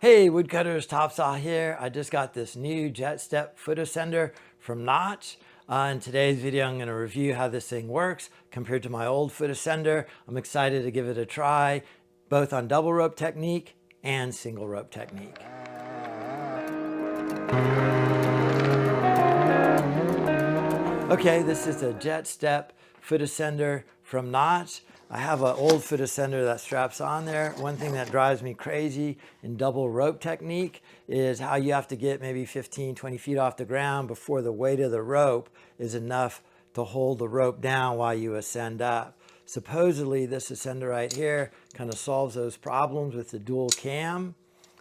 Hey, woodcutters, TopSaw here. I just got this new jet step foot ascender from Notch. In today's video, I'm going to review how this thing works compared to my old foot ascender. I'm excited to give it a try, both on double rope technique and single rope technique. Okay, this is a jet step foot ascender from Notch. I have an old foot ascender that straps on there. One thing that drives me crazy in double rope technique is how you have to get maybe 15, 20 feet off the ground before the weight of the rope is enough to hold the rope down while you ascend up. Supposedly this ascender right here kind of solves those problems with the dual cam.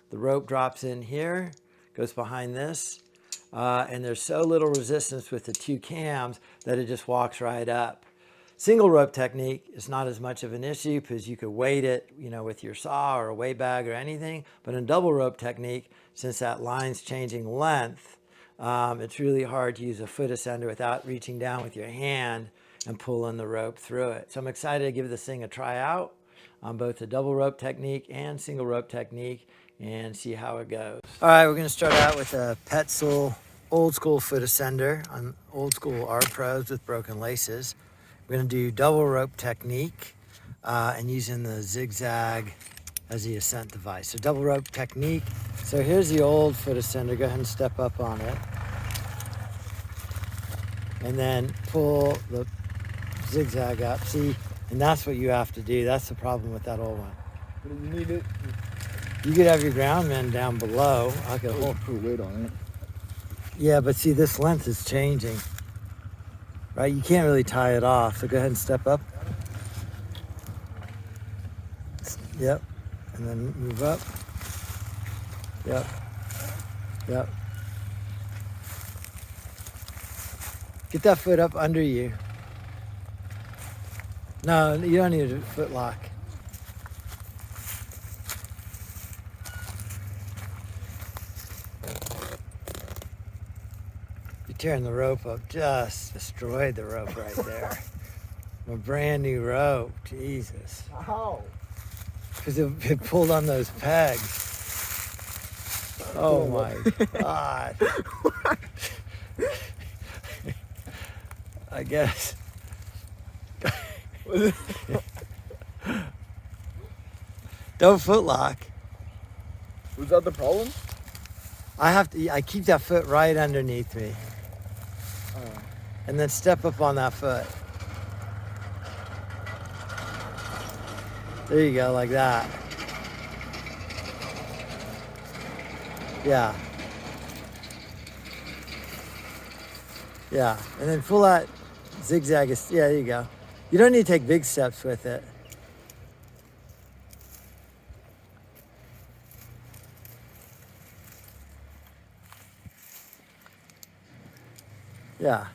The rope drops in here, goes behind this, and there's so little resistance with the two cams that it just walks right up. Single rope technique is not as much of an issue because you could weight it, with your saw or a weight bag or anything. But in double rope technique, since that line's changing length, it's really hard to use a foot ascender without reaching down with your hand and pulling the rope through it. So I'm excited to give this thing a try out on both the double rope technique and single rope technique and see how it goes. All right, we're going to start out with a Petzl old school foot ascender on old school R Pros with broken laces. We're going to do double rope technique and using the zigzag as the ascent device. So double rope technique. So here's the old foot ascender. Go ahead and step up on it. And then pull the zigzag up. See, and that's what you have to do. That's the problem with that old one. But you need it. You could have your ground men down below. I could hold. Put weight on it. Yeah, but see, this length is changing. Right, you can't really tie it off, so go ahead and step up. Yep, and then move up. Yep, yep. Get that foot up under you. No, you don't need a foot lock. You're tearing the rope up, just destroyed the rope right there. A brand new rope, Jesus. How? Because it pulled on those pegs. Oh my God. I guess. Don't foot lock. Was that the problem? I keep that foot right underneath me. And then step up on that foot. There you go, like that. Yeah. Yeah, and then pull that zigzag. Yeah, there you go. You don't need to take big steps with it. Yeah.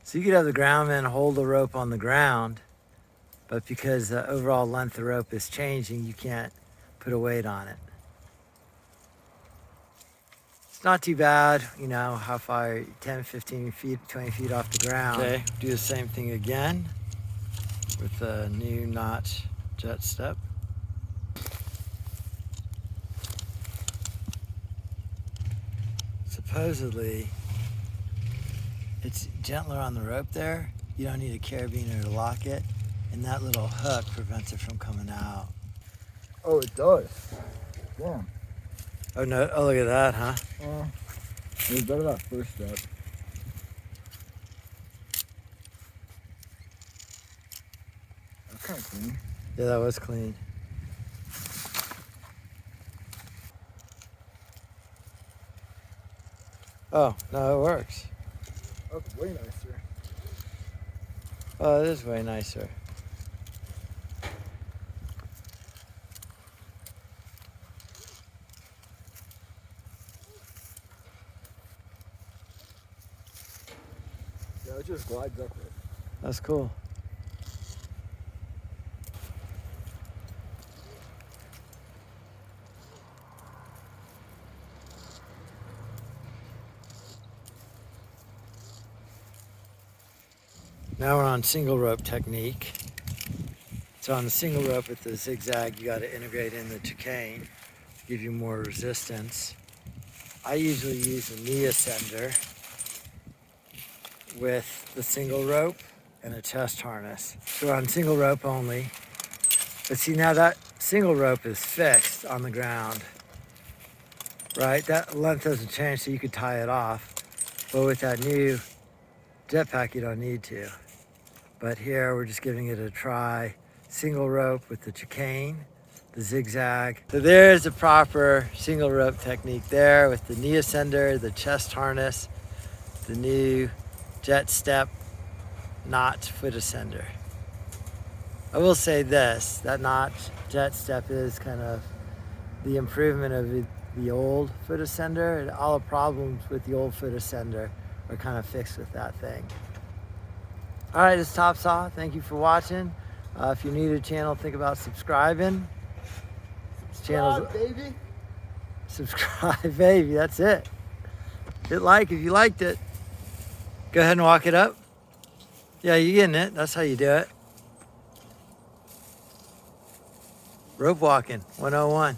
So you could have the groundman hold the rope on the ground, but because the overall length of the rope is changing, you can't put a weight on it. It's not too bad, how far, 10, 15 feet, 20 feet off the ground. Okay, do the same thing again with the new Notch jet step. Supposedly, it's gentler on the rope there. You don't need a carabiner to lock it. And that little hook prevents it from coming out. Oh, it does. Yeah. Oh, no. Oh, look at that, huh? It was better that first step. That's kind of clean. Yeah, that was clean. Oh, no, it works. That's way nicer. Oh, it is way nicer. Yeah, it just glides up it. That's cool. Now we're on single rope technique. So on the single rope with the zigzag, you got to integrate in the chicane, give you more resistance. I usually use a knee ascender with the single rope and a chest harness. So we're on single rope only. But see, now that single rope is fixed on the ground, right? That length doesn't change, so you could tie it off. But with that new jetpack, you don't need to. But here, we're just giving it a try. Single rope with the chicane, the zigzag. So there's a proper single rope technique there with the knee ascender, the chest harness, the new jet step notch foot ascender. I will say this, that notch jet step is kind of the improvement of the old foot ascender, and all the problems with the old foot ascender are kind of fixed with that thing. All right, it's TopSaw. Thank you for watching. If you're new to the channel, think about subscribing. Subscribe, baby. Subscribe, baby. That's it. Hit like if you liked it. Go ahead and walk it up. Yeah, you're getting it. That's how you do it. Rope walking 101.